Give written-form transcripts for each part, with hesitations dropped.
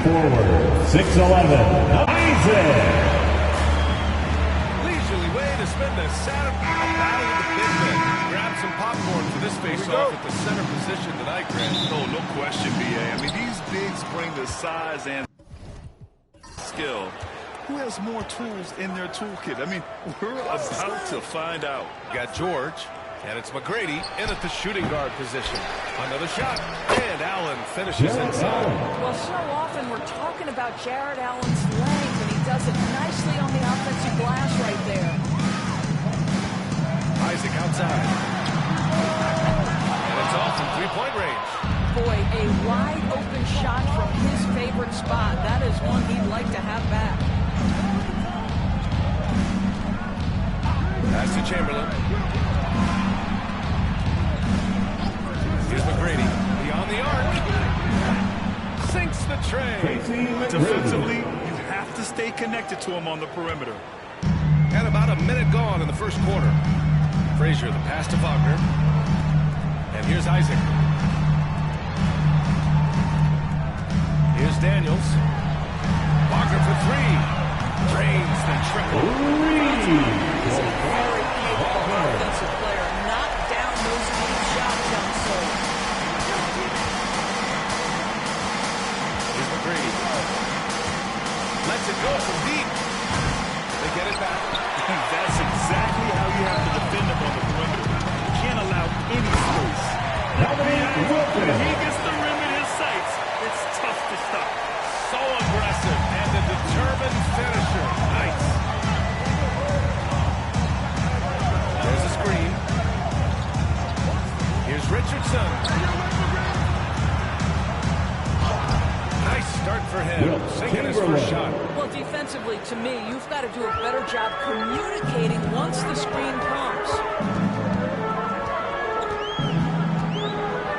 Forward, 6'11", Isaac. Leisurely way to spend the Saturday. A battle of the big men. Grab some popcorn for this face-off at the center position tonight, Grant. Oh, no question, B.A. I mean, these bigs bring the size and skill. Who has more tools in their toolkit? I mean, we're about to find out. Got George, and it's McGrady in at the shooting guard position. Another shot, and Allen finishes inside. Well, so often we're talking about Jared Allen's length, and he does it nicely on the offensive glass right there. Isaac outside. And it's off from three-point range. Boy, a wide-open shot from his favorite spot. That is one he'd like to have back. Pass to Chamberlain. Here's McGrady. Beyond the arc. Sinks the tray. Defensively, you have to stay connected to him on the perimeter. And about a minute gone in the first quarter. Frazier, the pass to Wagner. And here's Isaac. Here's Daniels. Wagner for three. Drains the triple. He's a very capable offensive player. Knock down those deep shots, young soul. Here's McGrady. Lets it go from deep. They get it back. That's exactly how you have to defend him on the perimeter. You can't allow any space. When he gets the rim in his sights, it's tough to stop. So aggressive and a determined finisher. Nice. There's a screen. Here's Richardson. Nice start for him. Sinking his first shot. Well, defensively, to me, you've got to do a better job communicating once the screen comes.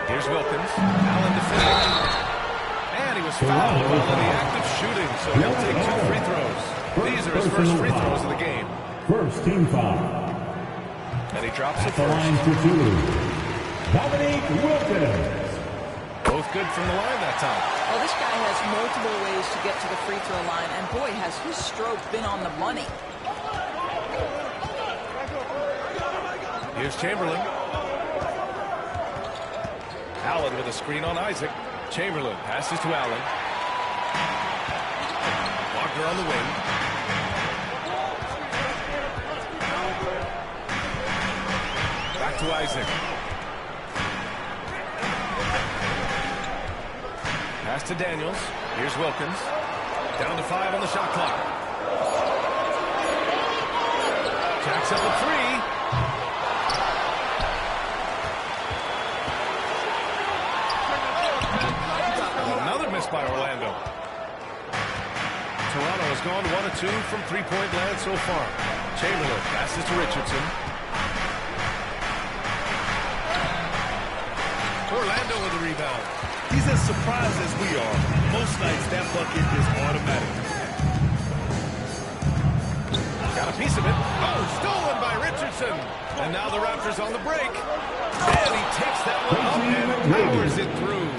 Here's Wilkins. Allen defending. And he was fouled while in the act of shooting, so he'll take 2 free throws. These are his first free throws of the game. First team foul. And he drops it The line first. for 2. Dominique Wilkins. Both good from the line that time. Well, this guy has multiple ways to get to the free throw line, and boy, has his stroke been on the money. Here's Chamberlain. Allen with a screen on Isaac. Chamberlain passes to Allen. Wagner on the wing. Back to Isaac. Pass to Daniels. Here's Wilkins. Down to 5 on the shot clock. Jacks up a 3. Another miss by Orlando. Toronto has gone 1 of 2 from three-point land so far. Chamberlain passes to Richardson. Orlando with the rebound. He's as surprised as we are. Most nights, that bucket is automatic. Got a piece of it. Oh, stolen by Richardson. And now the Raptors on the break. And he takes that one up and powers it through.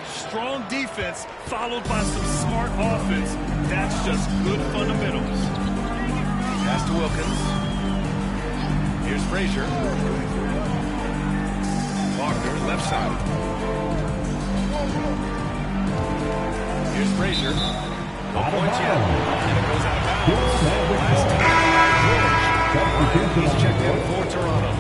Strong defense followed by some smart offense. That's just good fundamentals. Pass to Wilkins. Here's Frazier. Wagner, left side. Here's Frazier. No points yet. And it goes out of bounds. Last time, George. He's checked in for Toronto.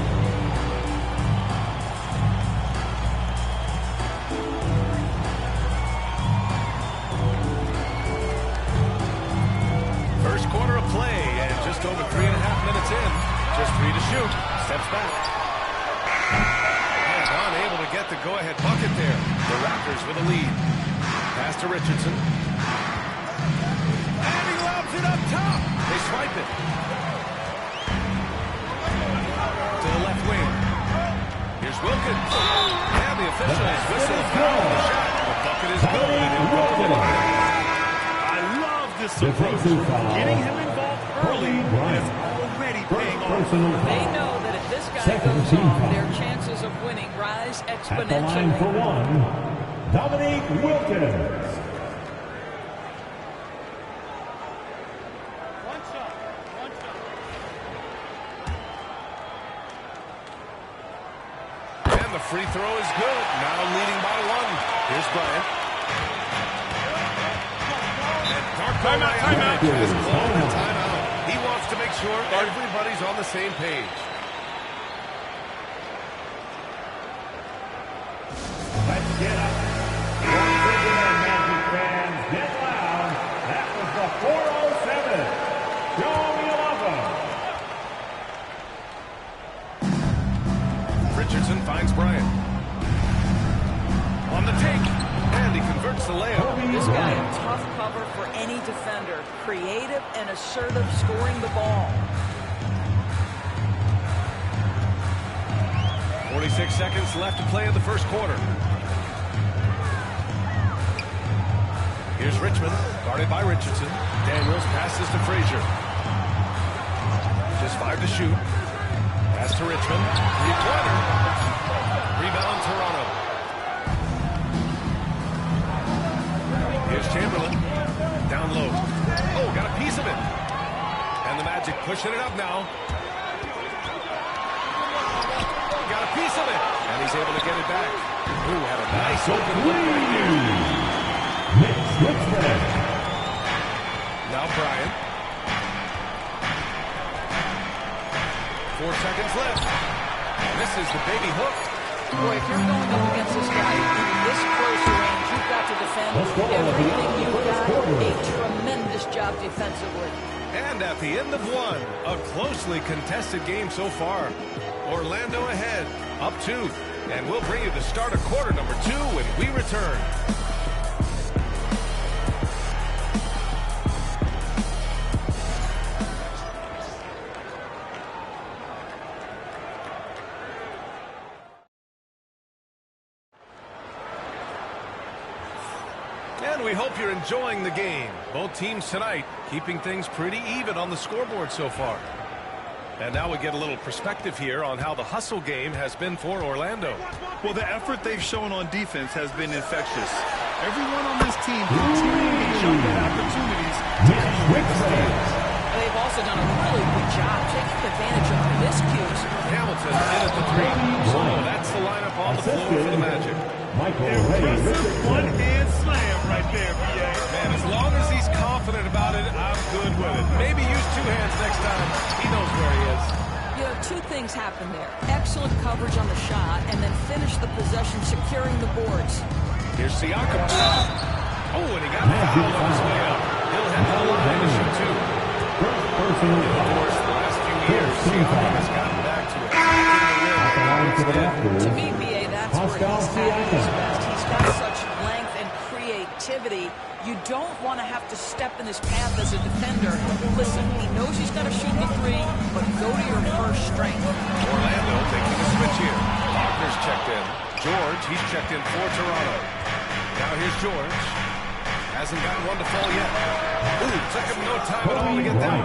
First quarter of play, and just over 3.5 minutes in. Just 3 to shoot. Steps back. And unable to get the go-ahead bucket there. The Raptors with a lead. Pass to Richardson. And he lobs it up top. They swipe it. To the left wing. Here's Wilkins. And the officials whistle a foul on the shot. The bucket is good. And he'll go to the line. I love this approach. Getting him involved early is already paying off. They know that if this guy goes on, their chances of winning rise At the line for exponentially. 1, Dominique Wilkins. And the free throw is good. Now leading by 1. Here's Bryant. And timeout. Has called a timeout. He wants to make sure everybody's on the same page. Let's get up. Once again, Magic fans, get loud. That was the 407. Show me love. Richardson finds Bryant. On the take. And he converts the layup. This guy, a tough cover for any defender. Creative and assertive scoring the ball. 46 seconds left to play in the first quarter. Here's Richmond, guarded by Richardson. Daniels passes to Frazier. Just 5 to shoot. Pass to Richmond. Three-pointer. Rebound Toronto. Here's Chamberlain. Down low. Oh, got a piece of it. And the Magic pushing it up now. Got a piece of it. And he's able to get it back. Ooh, had a nice open look right there. Now Bryant. 4 seconds left. This is the baby hook. Boy, if you're going up against this guy in this close range, you've got to defend everything you've got. A tremendous job defensively. And at the end of 1, a closely contested game so far. Orlando ahead, up 2. And we'll bring you the start of quarter number 2 when we return. And we hope you're enjoying the game. Both teams tonight keeping things pretty even on the scoreboard so far. And now we get a little perspective here on how the hustle game has been for Orlando. Well, the effort they've shown on defense has been infectious. Everyone on this team continually jumped at opportunities to They've also done a really good job taking advantage of miscues. Hamilton in at the 3. So that's the lineup on the floor for the Magic. impressive one-hand slam right there, B.A. Man, as long as he's confident about it, I'm good with it. Maybe use 2 hands next time. He knows where he is. You know, 2 things happened there. Excellent coverage on the shot, and then finish the possession securing the boards. Here's Siakam. Oh, and he got fouled on his way up. He'll head to the line to shoot 2. Of course, the last few years, Siakam has gotten back to it. To me, B.A., that's where he's at his best. He's got such length and creativity. You don't want to have to step in his path as a defender. Listen, he knows he's got to shoot the 3, but go to your first strength. Orlando taking a switch here. Wagner's checked in. George, he's checked in for Toronto. Now here's George. Hasn't gotten one to fall yet. Ooh, took him no time at all to get down.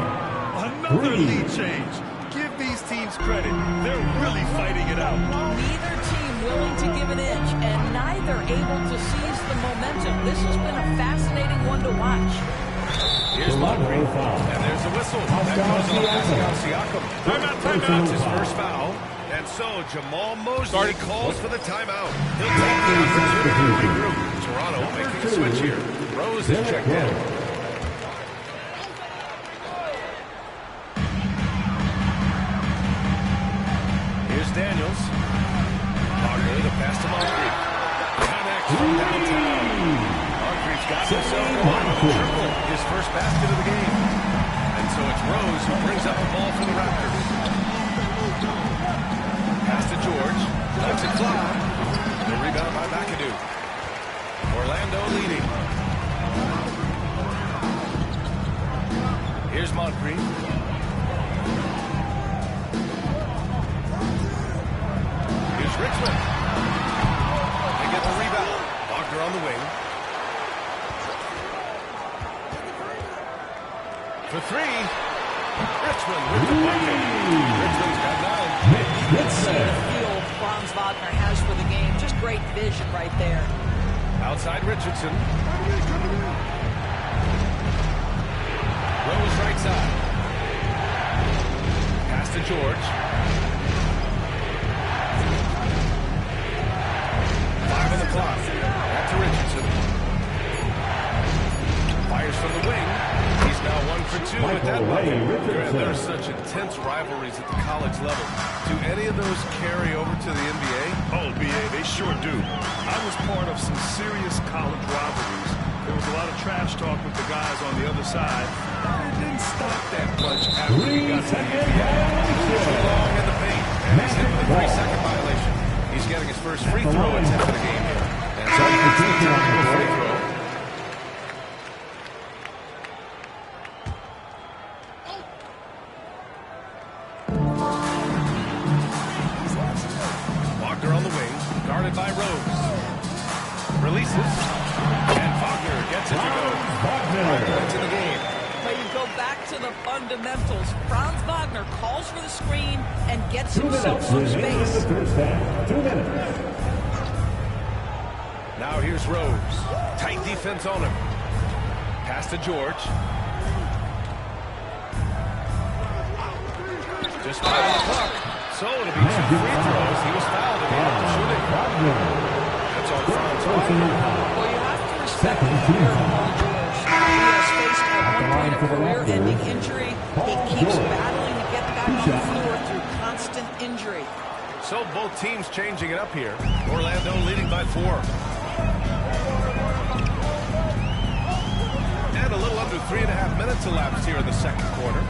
Another lead change. Give these teams credit. They're really fighting it out. Neither team willing to give an inch, and neither able to seize the momentum. This has been a fascinating one to watch. Here's Moncrief, and there's a whistle. That goes on Pascal Siakam. Timeout. His first foul. And so Jamal Mosley calls for the timeout. He'll take the opportunity to regroup. Toronto making a switch here. Rose is checked in. Here's Daniels. Wagner, the pass to Moncrief. Connects from downtown. Moncrief's got himself a triple. His first basket of the game. And so it's Rose who brings up the ball for the Raptors. Pass to George. Lets it fly. The rebound by McAdoo. Orlando leading. Here's Moncrief. Here's Richmond. They get the rebound. Wagner on the wing. For 3. Richmond with the bucket. Richmond's got 9. Let's see the feel Franz Wagner has for the game. Just great vision right there. Outside Richardson. Rose right side. Pass to George. intense rivalries at the college level. Do any of those carry over to the NBA? Oh, BA, they sure do. I was part of some serious college rivalries. There was a lot of trash talk with the guys on the other side. It didn't stop that much after we got to the NBA. Too long in the paint, and he's hit with a 3-second violation. He's getting his first free throw attempt of the game here. And so he gets the technical free throw. Wagner on the wing, guarded by Rose. Releases, and Wagner gets it to go. Wagner into the game. But you go back to the fundamentals. Franz Wagner calls for the screen and gets himself some space. 2 minutes. Now here's Rose. Tight defense on him. Pass to George. Just 5 on the clock. So it'll be 2 free throws. He was fouled and he had to shoot it. That's on Franz Wagner. Well, you have to respect the career of Paul George. He has faced at one point a career-ending injury. He keeps battling to get back on the floor through constant injury. So both teams changing it up here. Orlando leading by 4. And a little under 3.5 minutes elapsed here in the second quarter.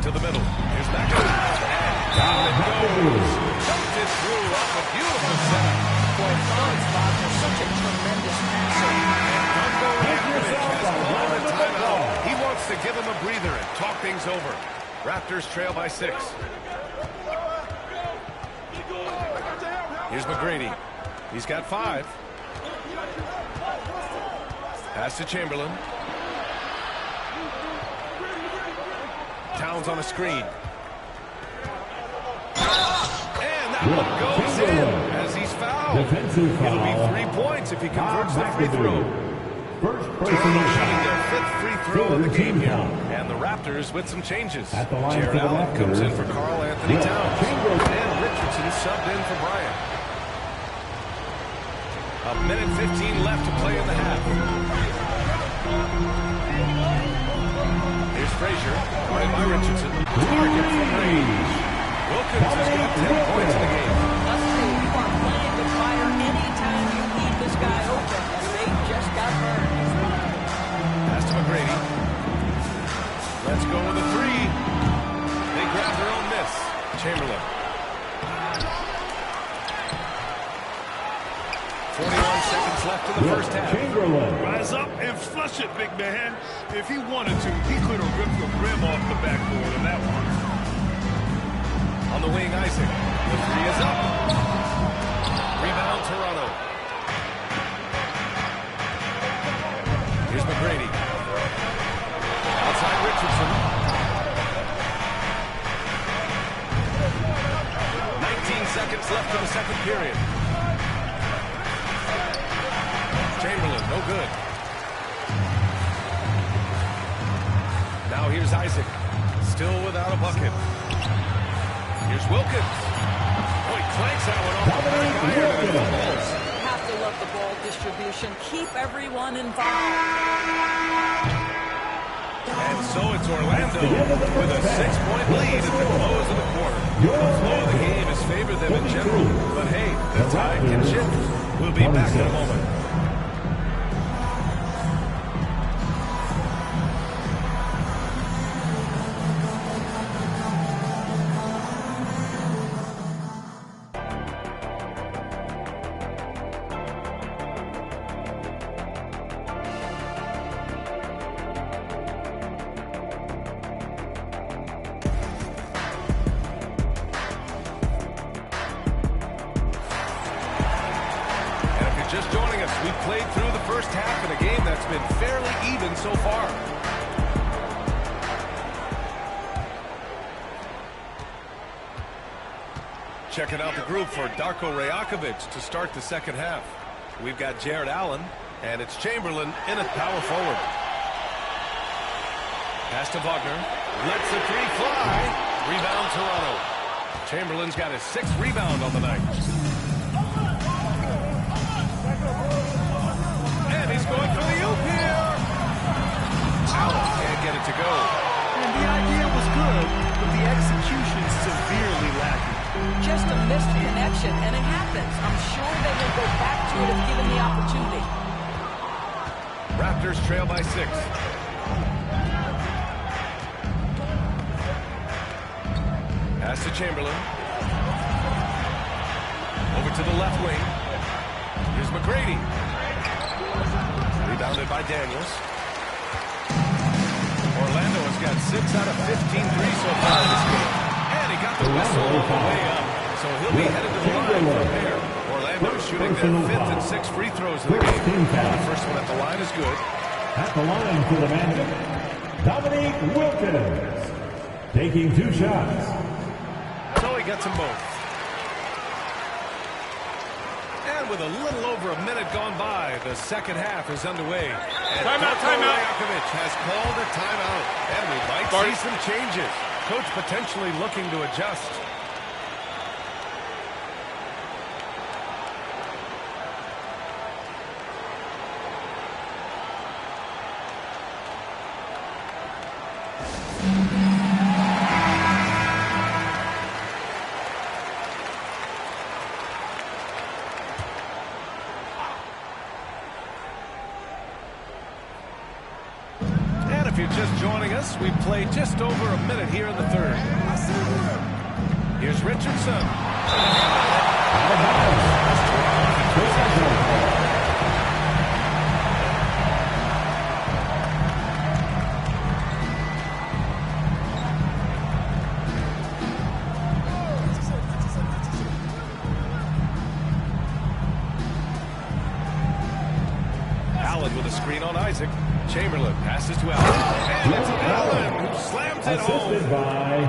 To the middle. Here's McIntyre. And down it goes. Dumped it through off a beautiful setup. Boy, Franz Wagner, such a tremendous passer. And Darko Rajakovic has called a timeout. He wants to give him a breather and talk things over. Raptors trail by 6. Here's McGrady. He's got 5. Pass to Chamberlain. Towns on a screen. And that one goes in as he's fouled. It'll be 3 points if he converts the free throw. Toronto shooting their 5th free throw of the game here. And the Raptors with some changes. Jared Allen comes in for Karl Anthony Towns. And Richardson subbed in for Bryant. 1:15 left to play in the half. Here's Frazier, guarded by Richardson. Target from range. Wilkins has got 10 points in the game. Let's see, you are playing to fire anytime you leave this guy open. They just got burned. Pass to McGrady. Let's go with a 3. They grab their own miss. Chamberlain. 41 seconds left in the first half. Rise up and flush it, big man. If he wanted to, he could have ripped the rim off the backboard of that one. On the wing, Isaac. The 3 is up. Rebound, Toronto. Here's McGrady. Outside Richardson. 19 seconds left in the second period. Chamberlain, no good. Now here's Isaac. Still without a bucket. Here's Wilkins. Oh, he clanks that one off the back iron and fumbles. You have to love the ball distribution. Keep everyone involved. And so it's Orlando with a 6-point lead at the close of the quarter. The flow of the game has favored them in general. But hey, the tide can shift. We'll be back in a moment. Just joining us, we've played through the first half in a game that's been fairly even so far. Checking out the group for Darko Rajakovic to start the second half. We've got Jared Allen, and it's Chamberlain in at power forward. Pass to Wagner. Lets the 3 fly. Rebound, Toronto. Chamberlain's got his 6th rebound on the night. And he's going for the oop here. Allen can't get it to go. And the idea was good, but the execution offense. I'm sure they will go back to it if given the opportunity. Raptors trail by 6. Pass to Chamberlain. Over to the left wing. Here's McGrady. Rebounded by Daniels. Orlando has got 6 out of 15 threes so far in this game. And he got the whistle on the way up. So he'll be headed to the line from there. Orlando shooting their 5th and 6th free throws of the game. The first one at the line is good. At the line for the Magic, Dominique Wilkins, taking 2 shots. So he gets them both. And with a little over a minute gone by, the second half is underway. And Timeout. Rajakovic has called a timeout. And we might see some changes. Coach potentially looking to adjust. If you're just joining us, we've played just over a minute here in the third. Here's Richardson. Allen with a screen on Isaac. Chamberlain passes to Allen. And it's Allen who slams it home.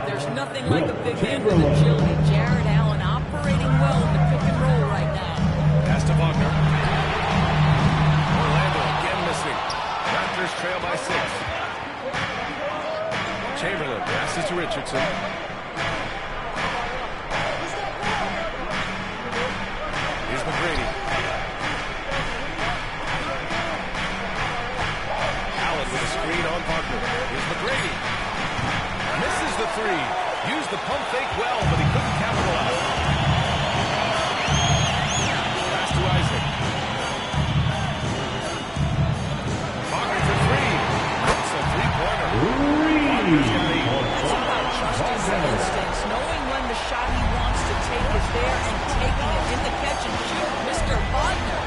There's nothing like a big man with agility. Jared Allen operating well in the pick and roll right now. Pass to Wagner. Orlando again missing. Raptors trail by 6. Chamberlain passes to Richardson. Here's McGrady. With a screen on Parker. Here's McGrady. Misses the 3. Used the pump fake well, but he couldn't capitalize. Pass to Isaac. Parker for 3. It's a 3-pointer. It's about trusting his instincts, knowing when the shot he wants to take is there and taking it in the catch and shoot. Mr. Wagner.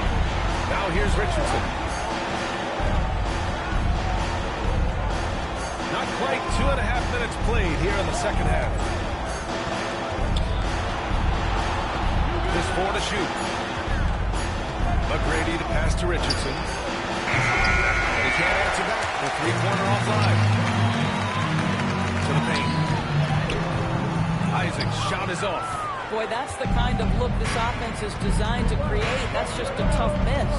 Now here's Richardson. Not quite 2.5 minutes played here in the second half. Just 4 to shoot. McGrady to pass to Richardson. And he can't answer back. The 3-pointer offline. To the paint. Isaac's shot is off. Boy, that's the kind of look this offense is designed to create. That's just a tough miss.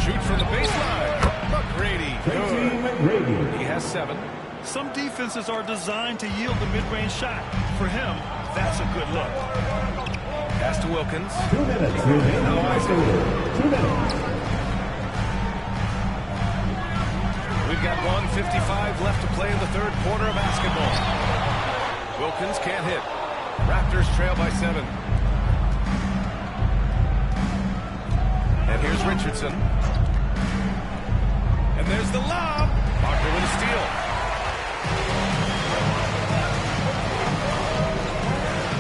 Shoot from the baseline. McGrady. He has 7. Some defenses are designed to yield the mid-range shot. For him, that's a good look. Pass to Wilkins. 2 minutes remaining. 2 minutes. We've got 1:55 left to play in the third quarter of basketball. Wilkins can't hit. Raptors trail by 7. And here's Richardson. And there's the lob. Parker with a steal.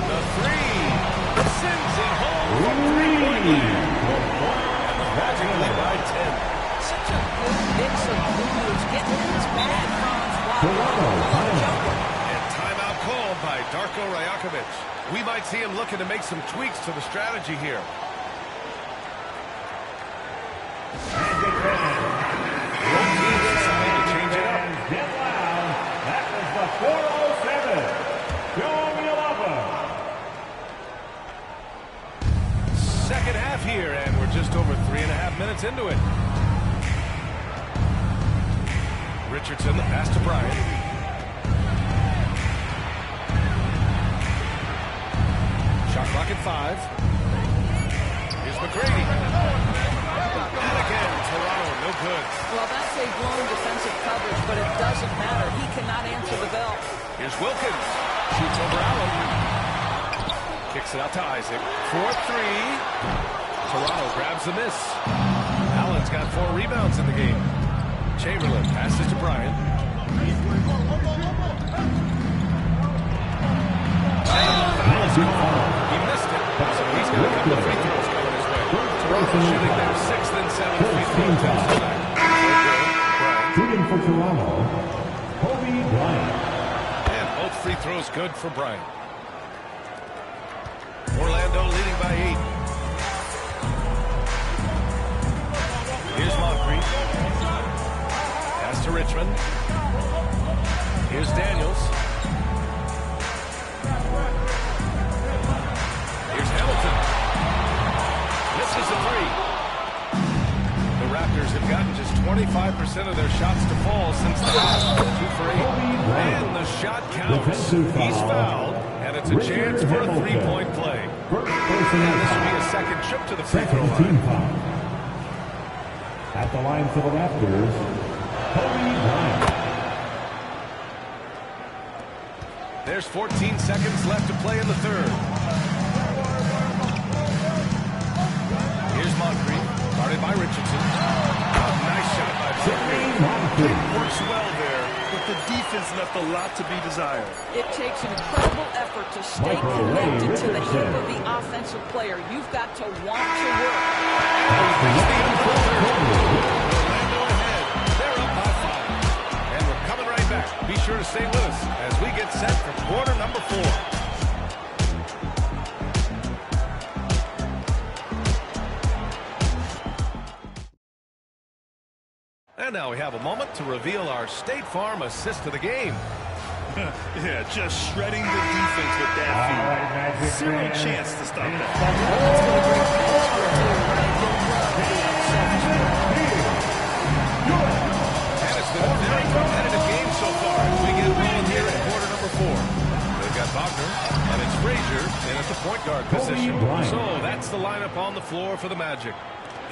The 3. Sends it home from 3-point land. And the Magic lead by 10. Such a good mix of moves. Getting in his bag, Franz. And timeout called by Darko Rajakovic. We might see him looking to make some tweaks to the strategy here. Get loud. That was the 407. Joe Yalova. Second half here, and we're just over 3.5 minutes into it. Richardson, the pass to Bryant. Shot clock at 5. Here's McGrady. And again, Toronto, no good. Well, that's a blown defensive coverage, but it doesn't matter. He cannot answer the bell. Here's Wilkins. Shoots over Allen. Kicks it out to Isaac. 4-3. Toronto grabs the miss. Allen's got 4 rebounds in the game. Chamberlain passes to Bryant. He missed it, so he's got a couple of free throws coming his way. Toronto shooting their 6th and 7th free throws tonight. Shooting for Toronto, Kobe Bryant. And both free throws good for Bryant. Orlando leading by 8. Here's Moncrief. Pass to Richmond. Here's Daniels. Here's Hamilton. Misses the 3. The Raptors have gotten just 25% of their shots to fall since the last 2 for 8. And the shot counts. He's fouled, and it's a chance for a 3-point play. And this will be a second trip to the free throw line. At the line for the Raptors, Kobe Bryant. There's 14 seconds left to play in the 3rd. Here's Moncrief, guarded by Richardson. Nice shot by Moncrief. It works well there, but the defense left a lot to be desired. It takes an incredible effort to stay connected to the hip of the offensive player. You've got to want to work. Orlando ahead. They're up by 5. And we're coming right back. Be sure to stay with us as we get set for quarter number 4. And now we have a moment to reveal our State Farm assist to the game. Yeah, just shredding the defense with that feed. Zero chance to stop that. And it's been a very competitive game so far as we get rolling here in quarter number 4. They've got Wagner, and it's Frazier in at the point guard position. So that's the lineup on the floor for the Magic.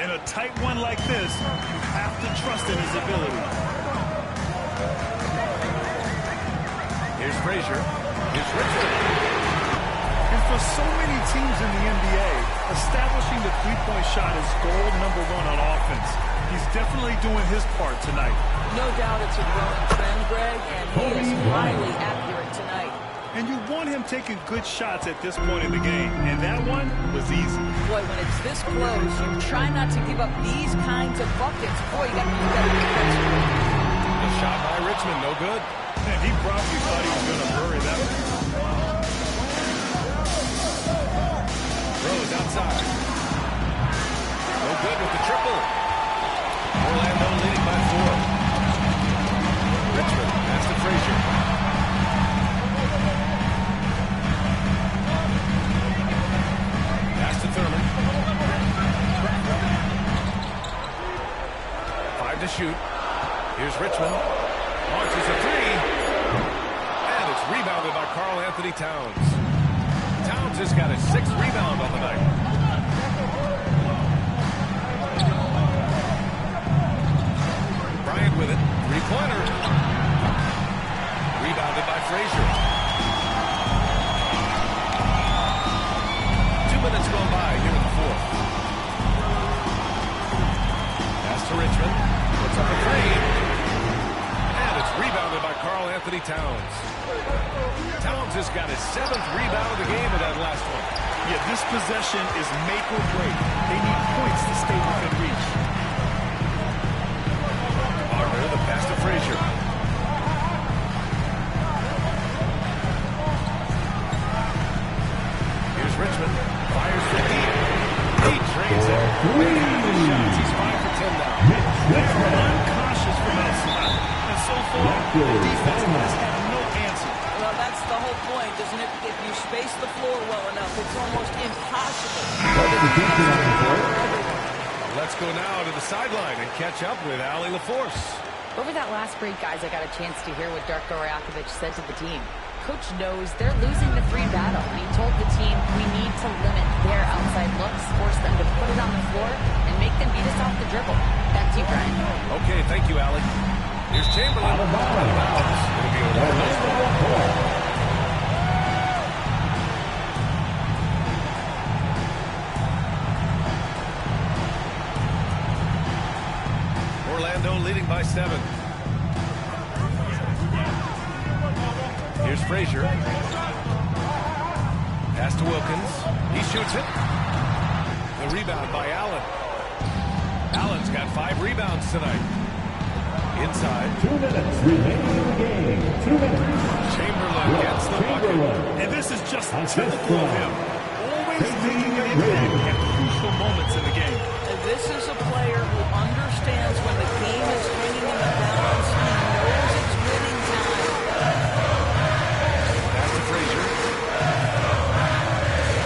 In a tight one like this, you have to trust in his ability. Here's Frazier. Here's Richmond. And for so many teams in the NBA, establishing the three-point shot is goal number 1 on offense. He's definitely doing his part tonight. No doubt it's a growing trend, Greg, and he is highly accurate tonight. And you want him taking good shots at this point in the game, and that one was easy. Boy, when it's this close, you try not to give up these kinds of buckets. Boy, you got to do better defensively. The shot by Richmond, no good. And he probably thought he was going to bury that one. Rose outside. No good with the triple. Orlando leading by 4. Richmond pass to Frazier. Pass to Thurman. 5 to shoot. Here's Richmond. Launches a 3. And it's rebounded by Karl Anthony Towns. Towns has got his 6th rebound on the night. Bryant with it. 3-pointer. Rebounded by Frazier. 2 minutes gone by here in the 4th. Pass to Richmond. Puts up a 3. Rebounded by Karl Anthony Towns. Towns has got his 7th rebound of the game with that last one. Yeah, this possession is make or break. They need points to stay within reach. Wagner, the pass to Frazier. Here's Richmond. Fires for deep. He trains it. Shots. He's 5 for 10 now. They're uncautious from outside. And so far, the defense has had no answer. Well, that's the whole point, isn't it? If you space the floor well enough, it's almost impossible. Let's go now to the sideline and catch up with Allie LaForce. Over that last break, guys, I got a chance to hear what Darko Rajakovic said to the team. Coach knows they're losing the 3 battle. He told the team we need to limit their outside looks, force them to put it on the floor, and make them beat us off the dribble. Back to you, Brian. Okay, thank you, Allie. Here's Chamberlain. It'll be a leading by 7. Here's Frazier. Pass to Wilkins. He shoots it. The rebound by Allen. Allen's got 5 rebounds tonight. Inside. 2 minutes remaining in the game. 2 minutes. Chamberlain gets the bucket. And this is just typical of him. Always making an impact at crucial moments in the game. And this is a player who understands when the game is swinging in the balance. He knows it's winning time. Pass to Frazier.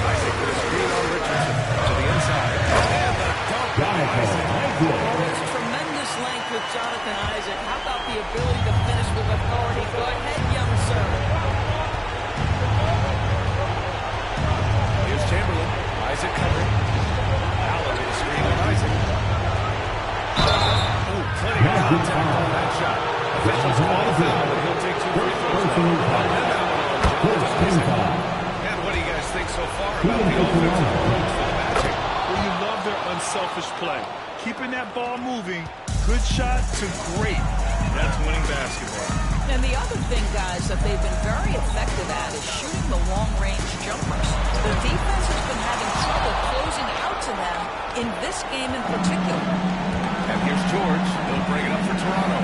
Isaac with a screen on Richardson. To the inside. And the dunk by Isaac. Oh, it's tremendous length with Jonathan Isaac. How about the ability to finish with authority? Go ahead, young sir. Here's Chamberlain. Isaac covering. Allen with a screen on Isaac. Ooh, plenty of contact on that shot. Officials call the foul, and he'll take 2 free throws. And what do you guys think so far about the offensive approach for the Magic? Well, you love their unselfish play. Keeping that ball moving, good shot to great. That's winning basketball. And the other thing, guys, that they've been very effective at is shooting the long-range jumpers. The defense has been having trouble closing out to them in this game in particular. And here's George. He'll bring it up for Toronto.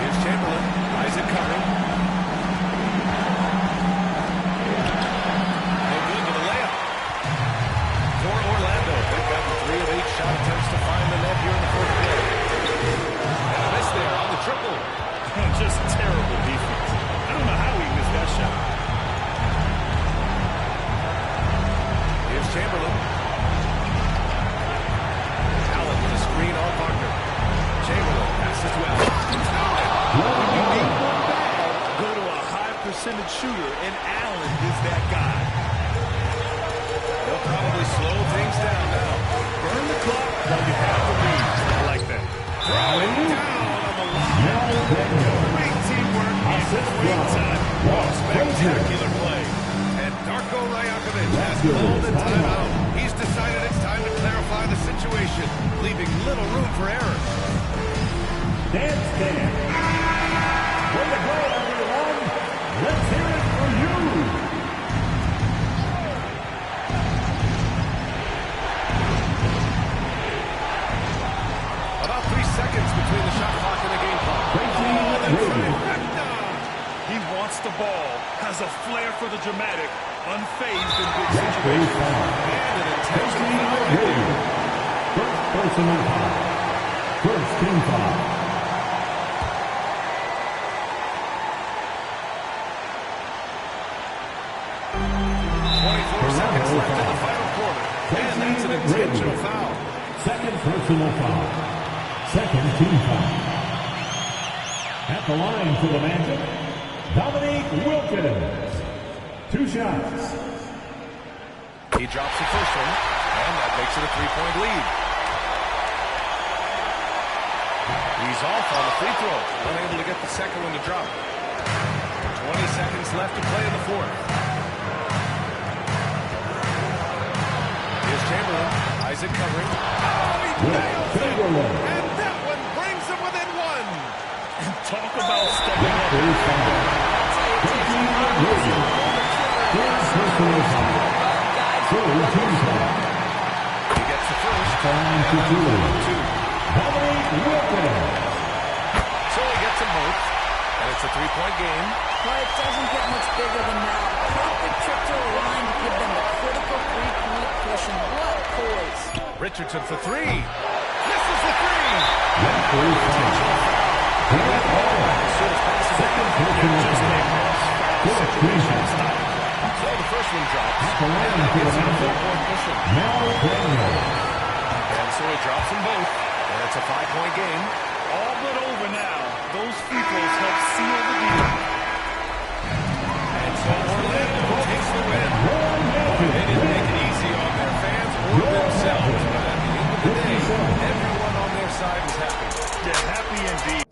Here's Chamberlain. Isaac covering. No good with a layup. For Orlando, they've gotten 3 of 8 shot attempts to find the net here in the 4th quarter. And a miss there on the triple. Just terrible defense. I don't know how he missed that shot. Here's Chamberlain. Allen with a screen on Parker. Chamberlain passes to Allen. When you need one ball, go to a high percentage shooter, and Allen is that guy. They'll probably slow things down now. Burn the clock while you have the lead. I like that. Throwing down on the line. Great teamwork and great time. Spectacular play. And Darko Rajakovic has called the timeout. He's decided it's time to clarify the situation, leaving little room for errors. Dance stand. Way to go, everyone. Let's hear it for you. About 3 seconds between the shot clock and the game clock. He wants the ball, has a flair for the dramatic, unfazed in big situations. And an intentional foul right there. First personal foul. First team foul. Seconds left in the final quarter. And that's an intentional foul. Second personal foul. Second team foul. At the line for the Magic, Dominique Wilkins. 2 shots. He drops the first one, and that makes it a 3-point lead. He's off on the free throw, unable to get the second one to drop. 20 seconds left to play in the 4th. Here's Chamberlain. Isaac covering. Oh, he nails it! And that one brings him within 1. And talk about stepping up. He gets the first. So he gets them both. And it's a 3-point game. But it doesn't get much bigger than that. Perfect trip to the line to give them the critical 3-point push, and what poise. Richardson for 3. This is the 3. So the first one drops. And that gives him a 4-point mission. And so he drops them both. And it's a 5-point game. All but over now. Those free throws help seal the deal. And so Orlando takes the win. They didn't make it easy on their fans or themselves. But at the end of the day, everyone on their side was happy. Yeah, happy indeed.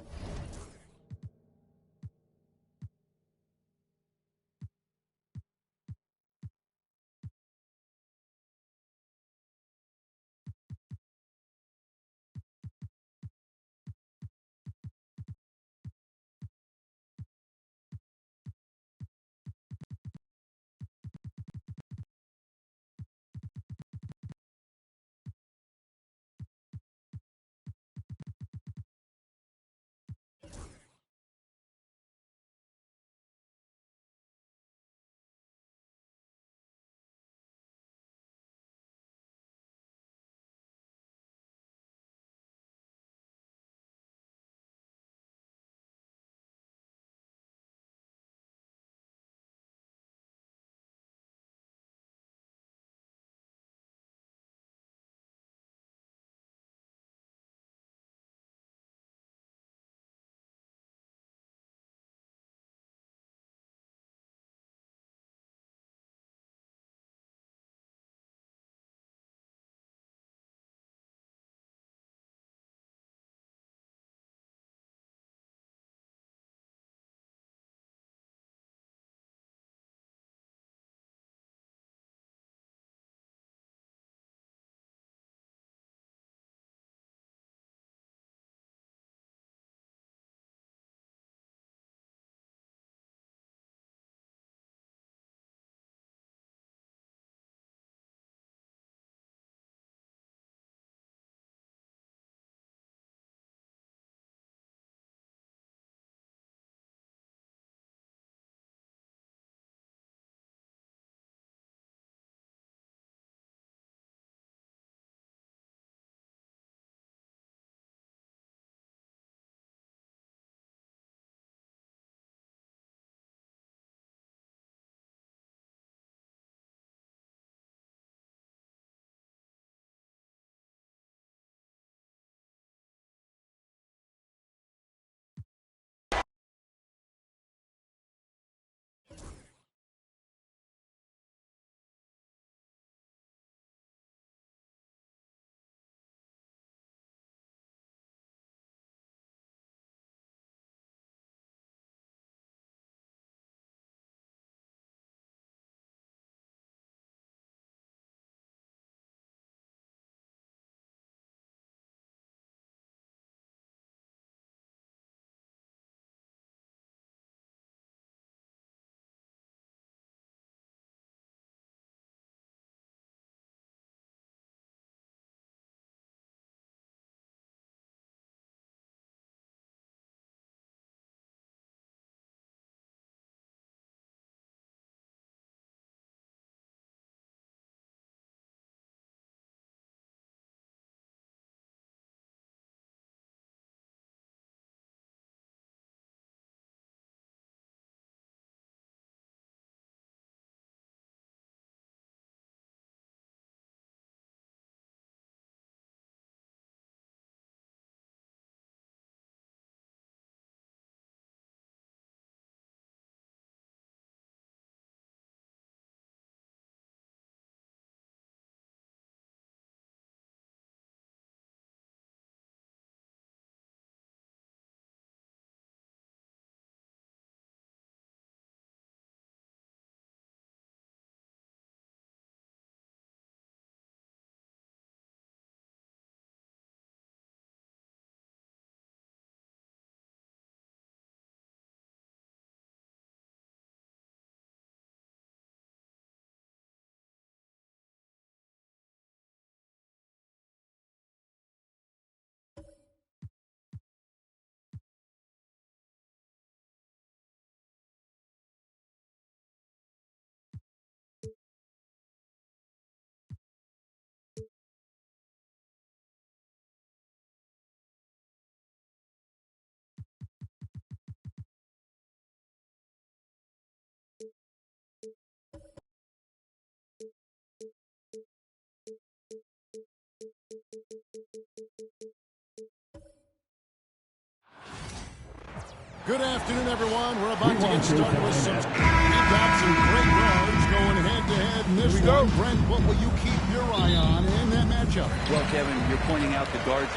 Good afternoon, everyone. We're about to get started with some... We've got some great guards going head-to-head in this one. Brent, what will you keep your eye on in that matchup? Well, Kevin, you're pointing out the guard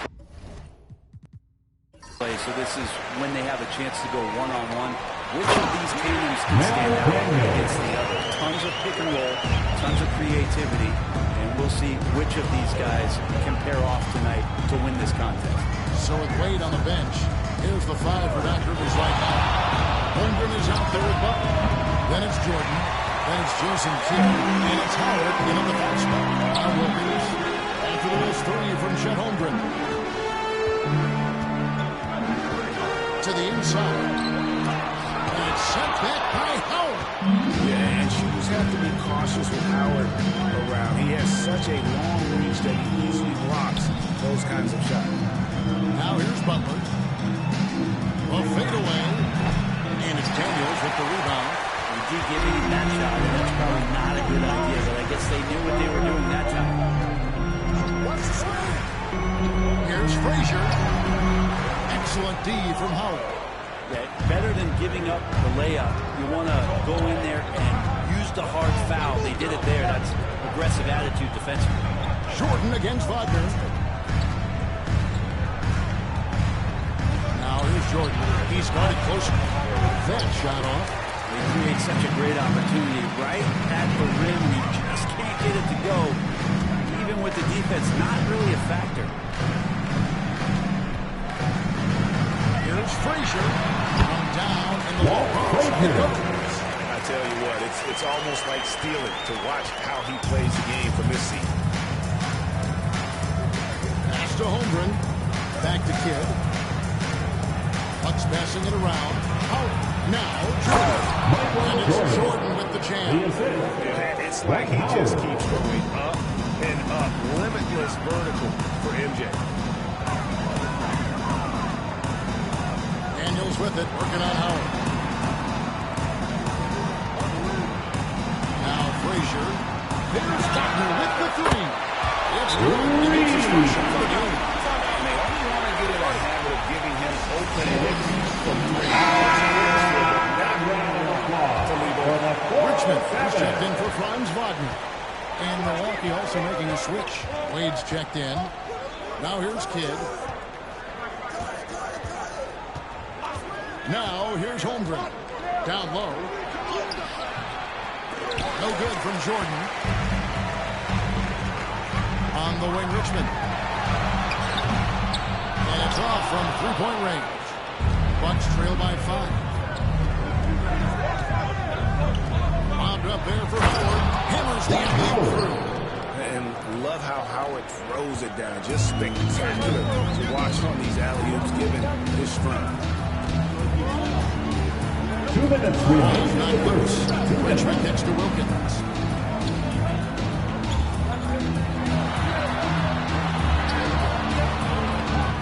play, so this is when they have a chance to go one-on-one. Which of these tandems can stand out against the other? Tons of pick and roll, tons of creativity, and we'll see which of these guys can pair off tonight to win this contest. So with Wade on the bench, here's the foul for Doc Rivers right now. Holmgren is out there with Butler. Then it's Jordan. Then it's Jason Kidd. And it's Howard in the foul spot. Now Wilkins. After the missed three from Chet Holmgren. To the inside. And it's sent back by Howard. Yeah, and shooters have to be cautious with Howard around. He has such a long reach that he easily blocks those kinds of shots. Now here's Butler. A fadeaway. And it's Daniels with the rebound. And D giving him that shot, and that's probably not a good idea, but I guess they knew what they were doing that time. Here's Frazier. Excellent D from Howard. Yeah, better than giving up the layup. You want to go in there and use the hard foul. They did it there. That's aggressive attitude defensively. Jordan against Wagner. Now here's Jordan. He's got it close. That shot off. They create such a great opportunity right at the rim. You just can't get it to go. Even with the defense, not really a factor. Here's Frazier. Down in the low post. I tell you what, it's almost like stealing to watch how he plays the game from this seat. Pass to Holmgren. Back to Kidd. Bucks passing it around. Howard. Now Jordan. And it's Jordan with the jam. Yeah, it's like he just keeps going up and up. Limitless vertical for MJ. Daniels with it, working on Howard. Now Frazier. There's Wagner with the three. It's good. And they only want to get in a habit of giving him open looks from three. Richmond is checked in for Franz Wagner. And Milwaukee also making a switch. Wade's checked in. Now here's Kidd. Now here's Holmgren. Down low. No good from Jordan. On the wing, Richmond. And it's off from three-point range. Bucks trail by 5. Bobbed up there for Howard. Hammers the alley through. And love how Howard throws it down. Just spectacular to watch on these alley-oops given his strength. 2 minutes remaining. Richmond next to Wilkins.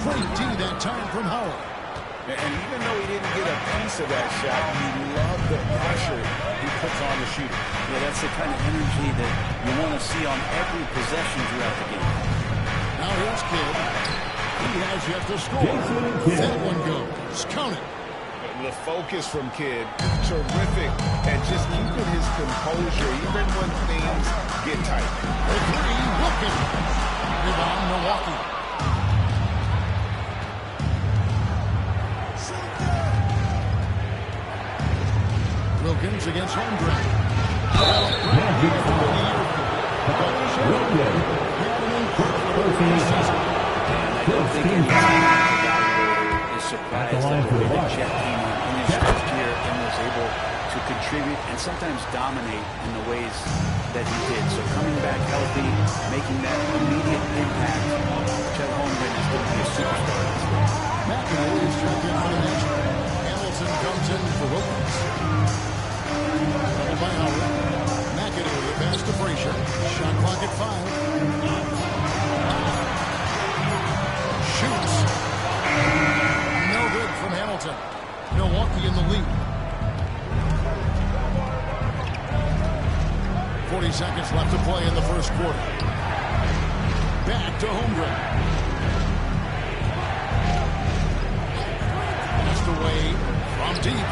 Great D that time from Howard. And even though he didn't get a piece of that shot, he loved the pressure he puts on the shooter. Yeah, that's the kind of energy that you want to see on every possession throughout the game. Now here's Kidd. He has yet to score. That one goes. Count it. The focus from Kidd, terrific, and just keeping his composure even when things get tight. The three, Wilkins. Rebound, Milwaukee. Wilkins against Holmgren. Is surprised at the way the Jet team in his first year and was able to contribute and sometimes dominate in the ways that he did. So coming back healthy, making that immediate impact, Chet Holmgren is going to be a superstar in this league. McAdoo is checked in for the Nation. Hamilton comes in for Wilkins. Double by Howard. McAdoo, the pass to Frazier. Shot clock at 5. Shoots. No good from Hamilton. Milwaukee in the lead. 40 seconds left to play in the first quarter. Back to Holmgren. Passed away. From deep.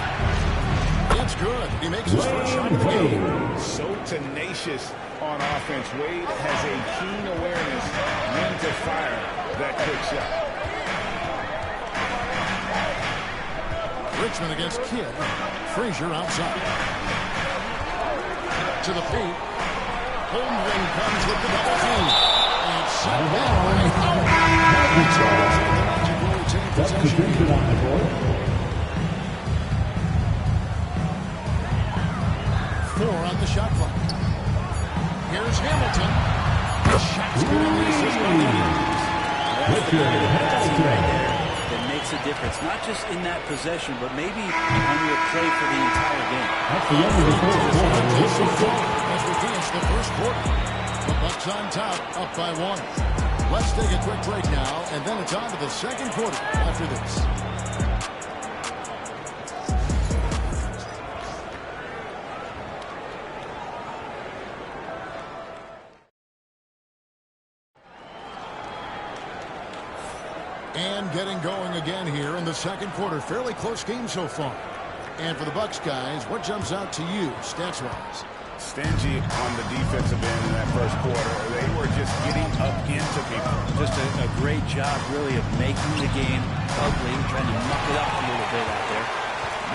It's good. He makes his first shot of the game. So tenacious on offense. Wade has a keen awareness when to fire that quick shot. Richmond against Kidd. Frazier outside. To the paint. Holmgren comes with the double team. And shot down. Substitution on the board. 4 on the shot clock. Here's Hamilton. The shot's good on the assist by that makes a difference, not just in that possession, but maybe on your play for the entire game. That's the end of the first quarter. As we finish the first quarter, the Bucks on top, up by 1. Let's take a quick break now, and then it's on to the second quarter after this. And getting going again here in the second quarter. Fairly close game so far. And for the Bucks guys, what jumps out to you stats-wise? Stingy on the defensive end in that first quarter. They were just getting up into people. Just a great job, really, of making the game ugly, trying to muck it up a little bit out there.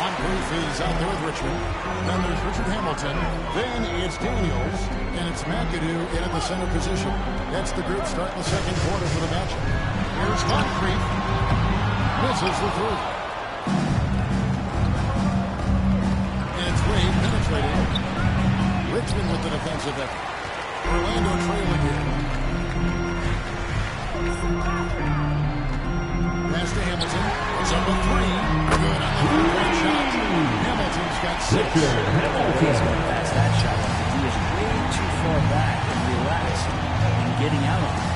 Moncrief is out there with Richmond. Then there's Richard Hamilton. Then it's Daniels. And it's McAdoo in at the center position. That's the group starting the second quarter for the matchup. Here's Moncrief. Misses the three. And it's Wade penetrating. Richmond with the defensive effort. Orlando trailing here. Pass to Hamilton. It's up a 3. Good on the three-point shot. Hamilton's got 6. That's that shot. He was way too far back and relaxed in getting out on it.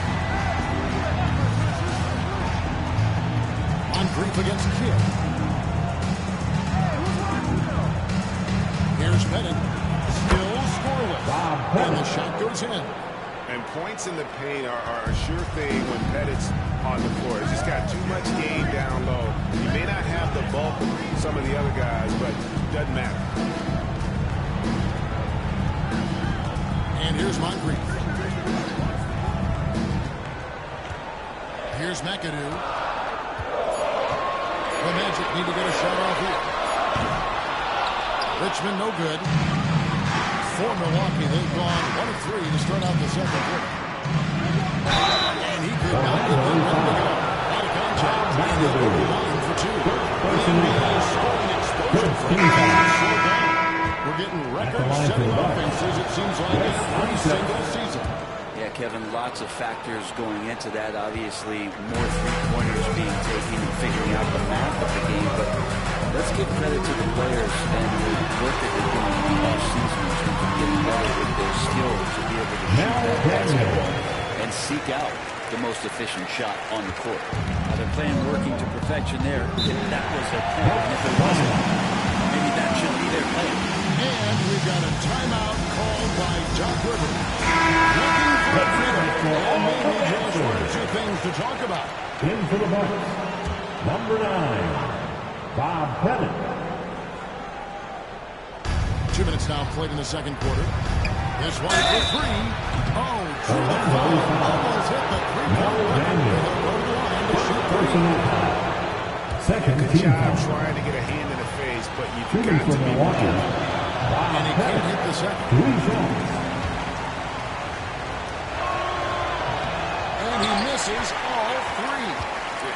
Moncrief against Kidd. Here's Bennett. Still scoreless. And the shot goes in. And points in the paint are a sure thing when Pettit's on the floor. He's just got too much game down low. He may not have the bulk of some of the other guys, but it doesn't matter. And here's Moncrief. Here's McAdoo. The Magic need to get a shot off here. Richmond no good. For Milwaukee, they've gone 1 of 3 to start out the second quarter. And he could not get them ready to go. Out of contact. And they'll go to the line for 2. NBA scoring explosion for We're getting record-setting offenses, it seems like, every single season. Yeah, Kevin, lots of factors going into that. Obviously, more three-pointers being taken and figuring out the math of the game. But let's give credit to the players and the work that they're doing in the offseason in terms of getting better with their skills to be able to shoot that basketball and seek out the most efficient shot on the court. Now, they're playing working to perfection there. If that was their plan, and if it wasn't, maybe that should be their plan. And we've got a timeout called by Doc Rivers. Looking for freedom. And maybe just 1 or 2 things to talk about. In for the Bucks, number 9, Bob Pettit. 2 minutes now played in the second quarter. This one for 3. Oh, true the foul. Almost hit the 3-point line. Personal foul. Second team job foul. trying to get a hand in the face, but you've Shooting got for to be Milwaukee. And he can't hit the second. 3 shots. And he misses all 3.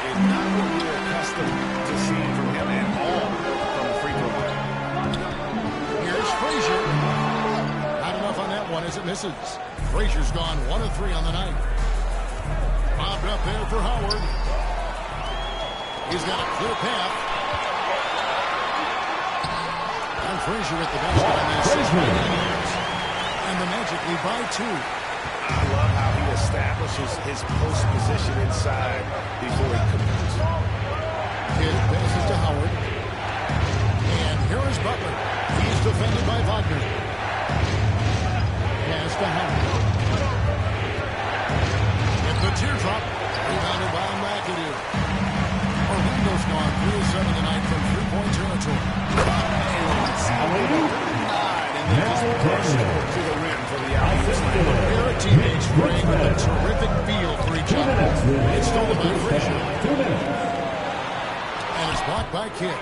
It's not what we're accustomed to seeing from him at all from the free throw line. Here's Frazier. Not enough on that one as it misses. Frazier's gone 1 of 3 on the night. Bobbed up there for Howard. He's got a clear path. And Frazier at the basket on the assist. And the Magic lead by 2. I love how he establishes his post position inside before he commits. Kidd passes to Howard. And here is Butler. He's defended by Wagner. Pass to Howard. At the teardrop. Rebounded by McAdoo. Orlando has gone 3 of 7 tonight from three-point territory. And they just burst to the rim for the alley-oop. Here are teammates playing with a terrific feel for each other. It's stolen by Frazier. 2 minutes. And it's blocked by Kidd.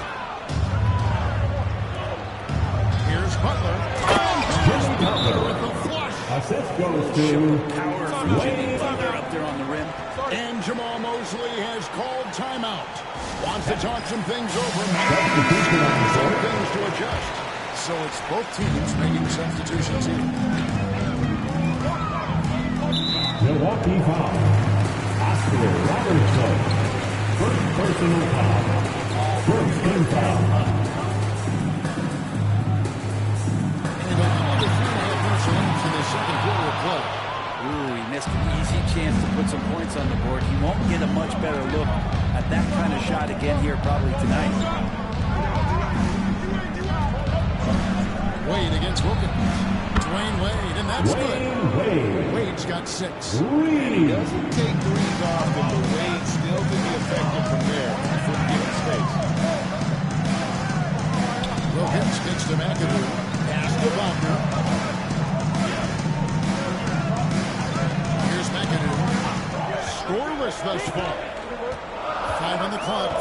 Here's Butler. And Butler with the flush. Assist goes to Power from Jimmy Butler up there on the rim. And Jamal Mosley has called timeout. Wants to talk some things over. Some things to adjust. So it's both teams making substitutions here. Milwaukee foul. Oscar Robertson. First personal foul. First team foul. And another 3.5 minutes left in the second quarter of play. Ooh, he missed an easy chance to put some points on the board. He won't get a much better look at that kind of shot again here probably tonight. Wade against Wilkins. Dwayne Wade, and that's good. Wade. Wade's got 6. And he doesn't take threes often, but Wade still can be effective from there for giving space. Wilkins gets to McAdoo. Pass to Wagner. Here's McAdoo. Scoreless thus far. 5 on the clock.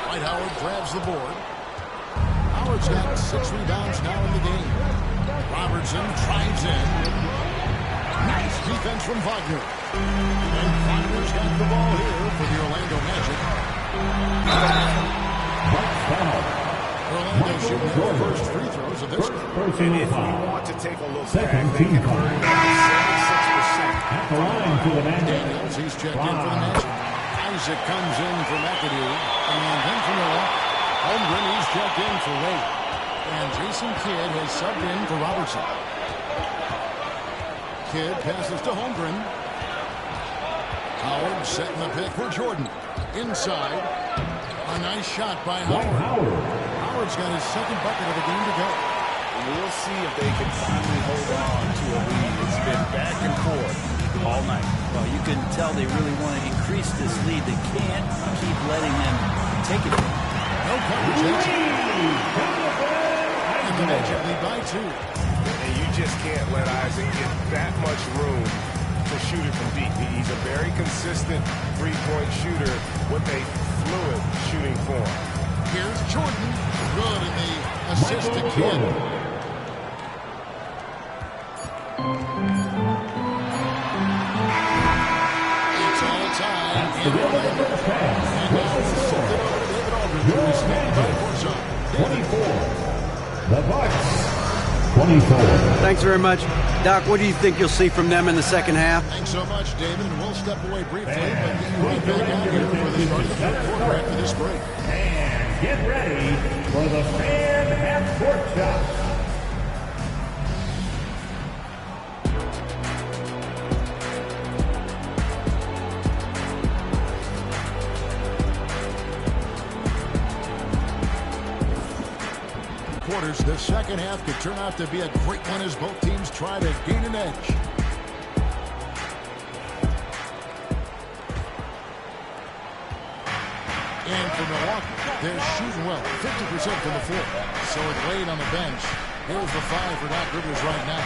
Dwight Howard grabs the board. Howard's got 6 rebounds now in the game. Robertson drives in. Nice defense from Wagner. And Wagner's got the ball here for the Orlando Magic. Orlando shooting their first free throws of this game. If we want to take a look Second back, team they foul. converted about 76%. At the line for the Magic. Daniels, he's checked in for the Magic. Isaac comes in for McAdoo. And then from the left, Holmgren, he's checked in for Wade. And Jason Kidd has subbed in for Robertson. Kidd passes to Holmgren. Howard setting the pick for Jordan. Inside. A nice shot by Howard. Howard's got his second bucket of the game to go. We'll see if they can finally hold on to a lead. It's been back and forth all night. Well, you can tell they really want to increase this lead. They can't keep letting them take it. No coverage. And the Magic lead by 2. And you just can't let Isaac get that much room to shoot it from deep. He's a very consistent three-point shooter with a fluid shooting form. Here's Jordan. Good in the assist to Kidd. It's all tied in Orlando. And now it's shifted over to David Aldridge. Who's standing by Kumcha. 24. The Bucks. 24. Thanks very much. Doc, what do you think you'll see from them in the second half? Thanks so much, David. And we'll step away briefly, but get you right back out here for the start of the fourth quarter after this break. And get ready for the fan half-court shot. Quarters, the second half could turn out to be a great one as both teams try to gain an edge. And for Milwaukee, they're shooting well, 50% from the floor. So with Wade on the bench, here's the 5 for Doc Rivers right now.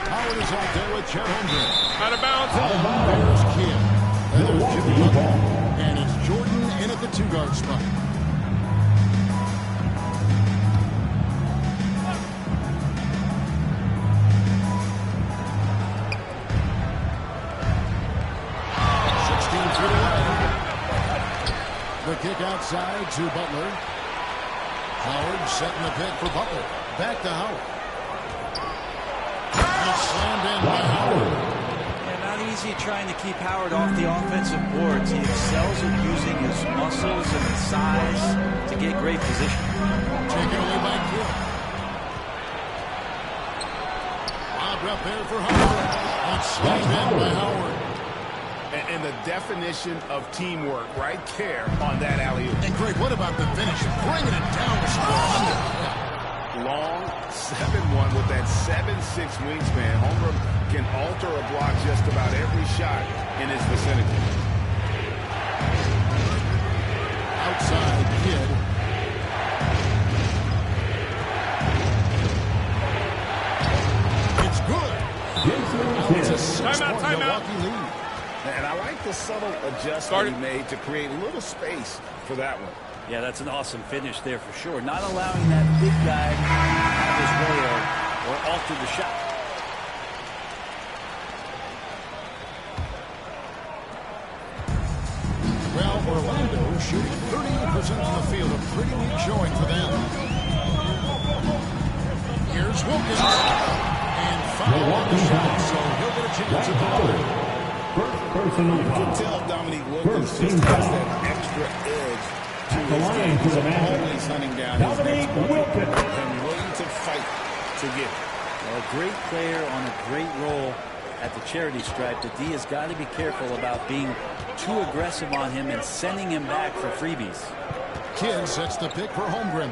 Howard is out there with Chet Holmgren. Out of bounds. There's Kidd. There's Jimmy Butler. And it's Jordan in at the 2-guard spot. The kick outside to Butler. Howard setting the pick for Butler. Back to Howard. It's slammed in by Howard. Yeah, not easy trying to keep Howard off the offensive boards. He excels at using his muscles and his size to get great position. Taken away by Kidd. Lobbed up there for Howard. It's slammed in by Howard. And the definition of teamwork right there on that alley-oop. And Greg, what about the finish? Bringing it down to splendid. Long 7-1 with that 7'6" wingspan. Holmgren can alter a block just about every shot in his vicinity. It's a 6-point Milwaukee lead. And I like the subtle adjustment he made to create a little space for that one. Yeah, that's an awesome finish there for sure. Not allowing that big guy to have his way or alter the shot. Well, Orlando shooting 38% from the field. A pretty weak showing for them. Here's Wilkins. And foul on the shot, so he'll get a chance at the line. First personal You foul. can tell Dominique Wilkins just has that extra edge to his game. He's always hunting down his next bucket and willing to fight to get it. Well, a great player on a great role at the charity stripe. The D has got to be careful about being too aggressive on him and sending him back for freebies. Kidd sets the pick for Holmgren.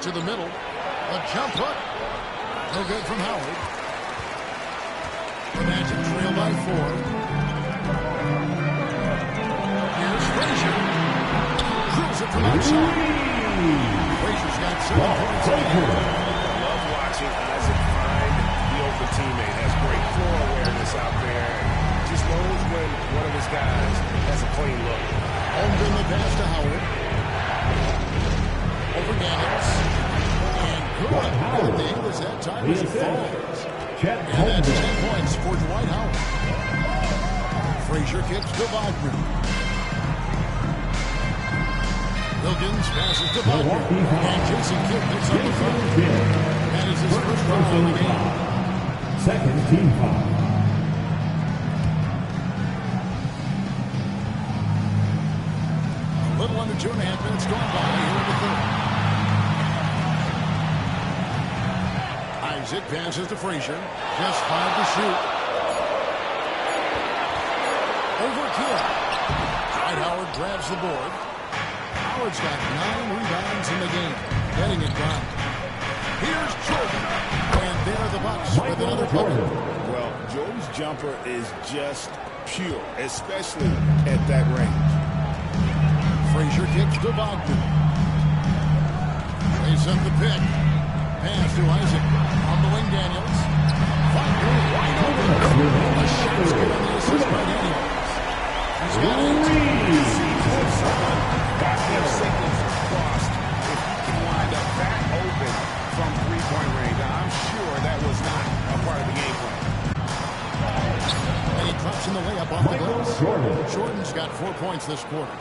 To the middle. A jump hook. No good from Howard. The Magic trail by 4. Here's Frazier. Drills it from outside. Frazier's got 7 points in the game. Love watching Isaac find the open teammate. Has great floor awareness out there. Just knows when one of his guys has a clean look. Holmgren the pass to Howard. Over Daniels. And good thing was that time as it falls. And that's 10 points for Dwight Howard. Frazier kicks to Wagner. Wilkins passes to Wagner. And Jason Kidd picks up the foul. That is his first foul in the game. Second team foul. A little under 2.5 minutes gone by here in the third. Isaac passes to Frazier. Just 5 to shoot. Over Kidd. Dwight Howard grabs the board. Howard's got 9 rebounds in the game. Getting it done. Here's Jordan. And there are the Bucks with another bucket. Well, Jordan's jumper is just pure, especially at that range. Frazier kicks to Wagner. Lays up the pick. Pass to Isaac. On the wing, Daniels. Wagner wide open. A shot's good on the assist by Daniels. He's got 18. If signals crossed, if you can wind up that open from three-point range, I'm sure that was not a part of the game plan. And he drops in the layup off the glass. Jordan's got 4 points this quarter.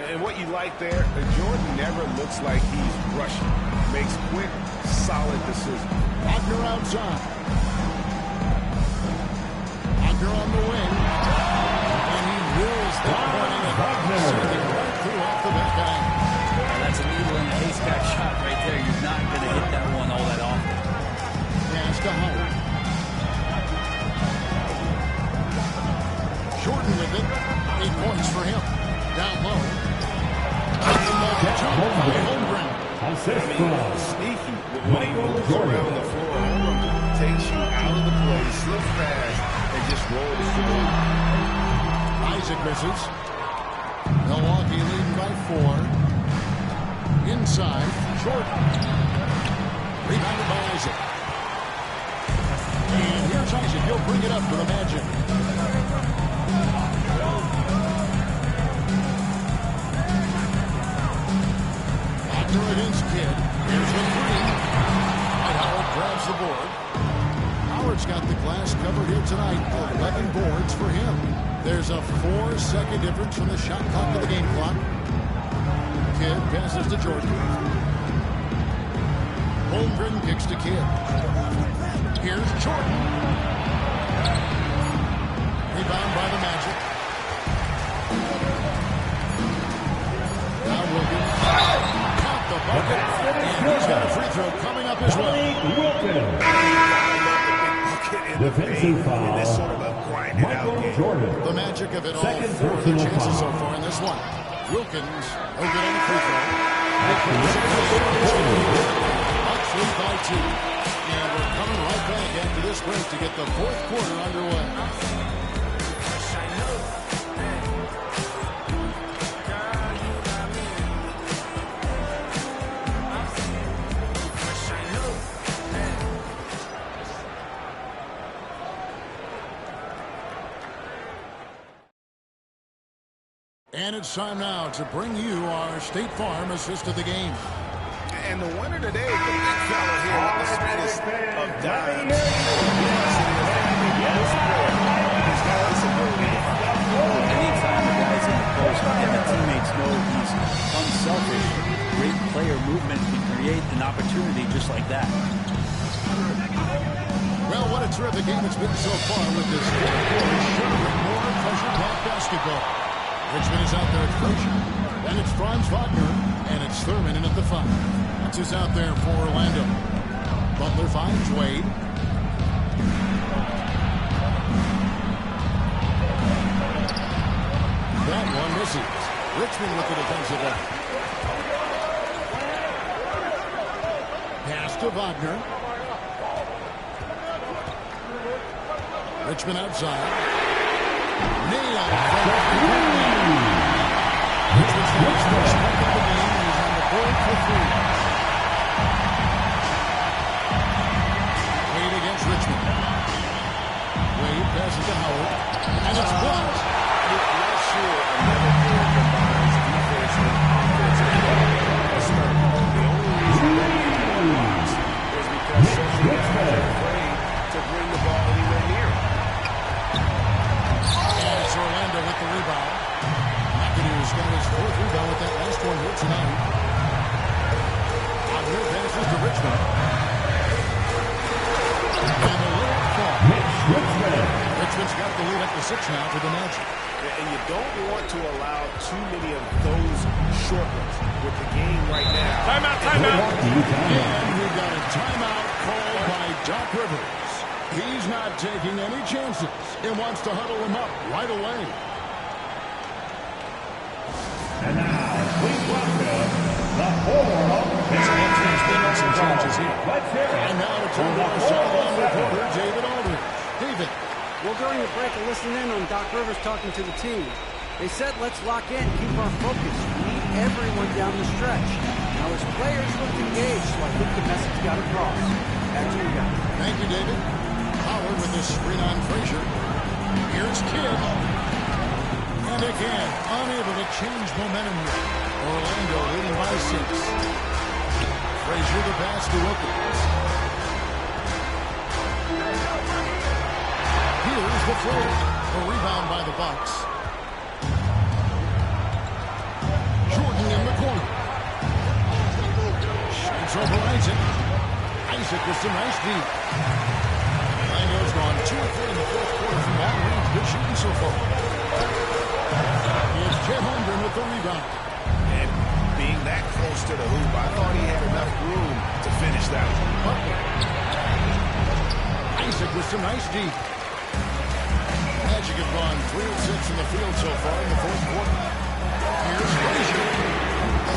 And what you like there, Jordan never looks like he's rushing. Makes quick, solid decisions. Wagner outside. Wagner on the wing. And he wills that one in right through off the back iron. That's a needle in a haystack shot right there. You're not going to hit that one all that often. Pass to Howard. Jordan with it. 8 points for him. Down low. Holmgren. Sneaky when he moves around the floor. Takes you out of the play, slips fast, and just rolls to the line. Isaac misses. Milwaukee leading by 4. Inside, Jordan. Rebounded by Isaac. And here's Isaac. He'll bring it up for the Magic. Wagner against Kidd. Here's the 3. And Howard grabs the board. Howard's got the glass covered here tonight. 11 boards for him. There's a 4-second difference from the shot clock to the game clock. Kidd passes to Jordan. Holmgren kicks to Kidd. Here's Jordan. Rebound by the Magic. Now Wilkins. Count the bucket. And he's got a free throw coming up as well. Defensive foul. Michael Jordan. The Magic have hit all 4 of their chances so far in this one. Wilkins, no good on the free throw. Bucks lead by 2. And we're coming right back after this break to get the 4th quarter underway. And it's time now to bring you our State Farm assist of the game. And the winner today is the big fella here with the sweetest of dimes. Yes, it is. This player has got this ability to find. Anytime the guy's in the post and the teammates know he's unselfish, great player movement can create an opportunity just like that. Well, what a terrific game it's been so far with this fourth quarter showing more pressure-packed basketball. Richmond is out there at Frazier. Then it's Franz Wagner, and it's Thurman in at the 5. That's who's out there for Orlando. Butler finds Wade. That one misses. Richmond with the defensive end. Pass to Wagner. Richmond outside. Nailed. Richmond's got his first strike of the game, and he's on the board for 3. Wade against Richmond. Wade passes to Howard, and it's blocked. I'm not sure another player combines defense and offense as well as Stern. The only reason that he wins is because so many guys are afraid to bring the ball anywhere near him. And it's Orlando with the rebound. McAdoo's got his 4th rebound with that last one here tonight. Wagner passes to Richmond. And the layup falls. Richmond's got the lead up to 6 now for the Magic. And you don't want to allow too many of those short ones with the game right now. Timeout, timeout. And we've got a timeout called by Doc Rivers. He's not taking any chances and wants to huddle him up right away. And now, please welcome the 4. There's been some changes here. Let's hear it. And now to turn to our sideline reporter, David Aldridge. David. Well, during the break, I listened in on Doc Rivers talking to the team. They said, let's lock in, keep our focus. We need everyone down the stretch. Now, his players looked engaged, so I think the message got across. Back to you guys. Thank you, David. Howard with the screen on Frazier. Here's Kidd. And again, unable to change momentum here. Orlando leading by 6. Frazier the pass to Wilkins. Here's the throw. A rebound by the Bucks. Jordan in the corner. Shoots over Isaac. Isaac with some nice deep. Orlando's gone 2 of 3 in the 4th quarter from long range. Good shooting so far. Here's Chet Holmgren with the rebound. And being that close to the hoop, I thought he had enough room to finish that one. Isaac with some nice deep. Magic have gone 3 of 6 in the field so far in the 4th quarter. Here's Frazier.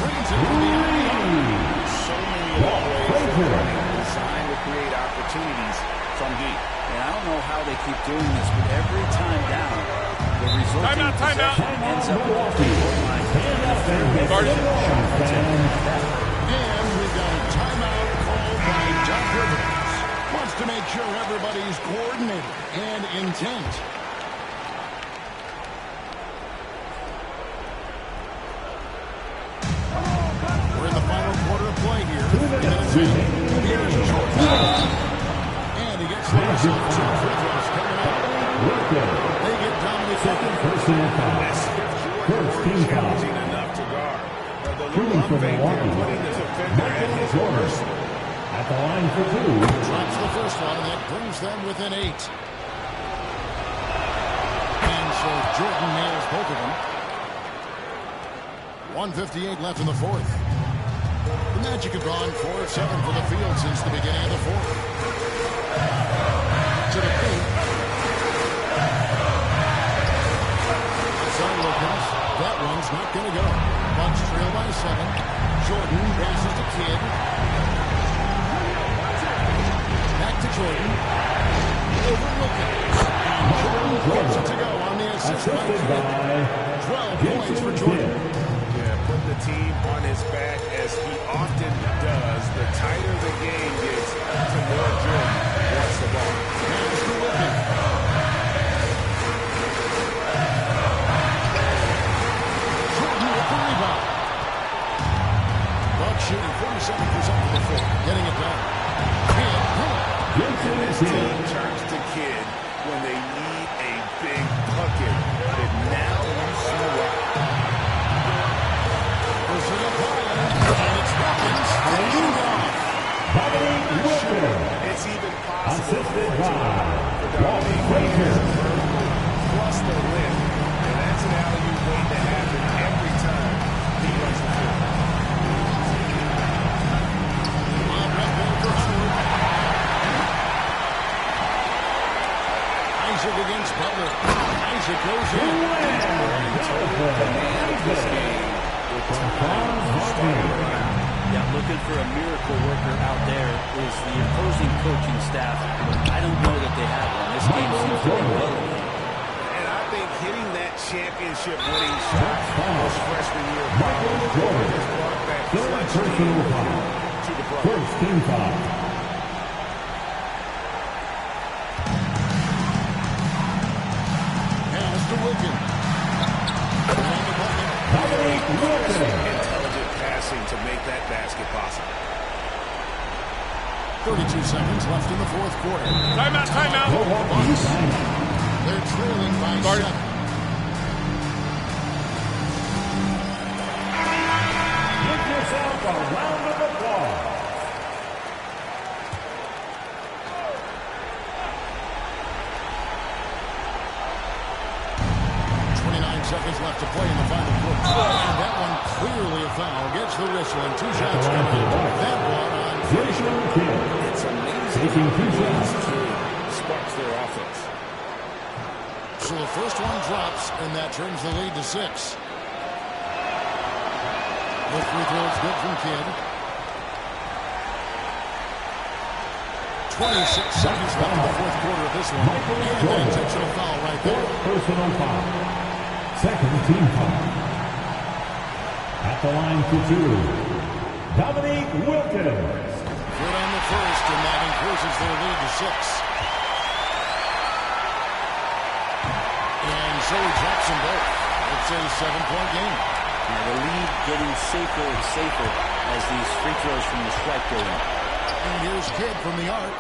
Brings it to the eye. So many plays designed to create opportunities from deep. And I don't know how they keep doing this, but every time down, the resulting possession ends up with a line. And we've got a timeout called by Doc Rivers. Wants to make sure everybody's coordinated and intent. We're in the final quarter of play here. Here's Jordan. And he gets himself 2 free throws coming up. They get down to the second. Personal foul. First team foul. Challenging enough to guard. The Shooting little for up fake there, Milwaukee. putting the defender at his worst. At the line for 2. Drops the first one, and that brings them within 8. And so Jordan nails both of them. 1:58 left in the 4th. The Magic have gone 4 of 7 for the field since the beginning of the 4th. To the paint. Outside Wilkins. That one's not going to go. Bucks trail by 7. Jordan passes to Kidd. Back to Jordan. Over Wilkins. And Jordan gets it to go on the assist by Kidd. 12 points for Jordan. Put the team on his back as he often does. The tighter the game gets, the more Jordan wants the ball. Pass to Wilkins. getting it done. And this team turns to Kidd when they need a big bucket. And now you see why. And it's Hawkins. It's even possible Assisted for by plus the lift. And that's an alley-oop waiting to happen every time he runs the field. Isaac against Butler. Isaac goes in. This game will turn. Yeah, looking for a miracle worker out there is the opposing coaching staff. I don't know that they have one. This game seems to be well. And I think hitting that championship winning shot was freshman year has brought back clutch to the Brothers. First team foul. Pass to Wilkins. Intelligent passing to make that basket possible. 32 seconds left in the fourth quarter. Timeout, timeout. They're trailing by 7. Give yourself a round of applause. 29 seconds left to play in the final quarter. And that one clearly a foul. Gets the whistle and 2 shots coming. That one on Frazier. It's amazing Taking 2 how shots. this kid sparks their offense. So the first one drops, and that turns the lead to 6. The free throw is good from Kidd. 26 seconds left in the fourth quarter of this one. And an intentional foul right there. Personal foul. Second team foul. At the line for 2. Dominique Wilkins. Good on the first, and that increases their lead to 6. And so he drops them both. It's a 7-point game. Now the lead getting safer and safer as these free throws from the stripe go in. And here's Kidd from the arc.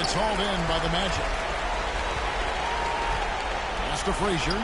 It's hauled in by the Magic. Pass to Frazier.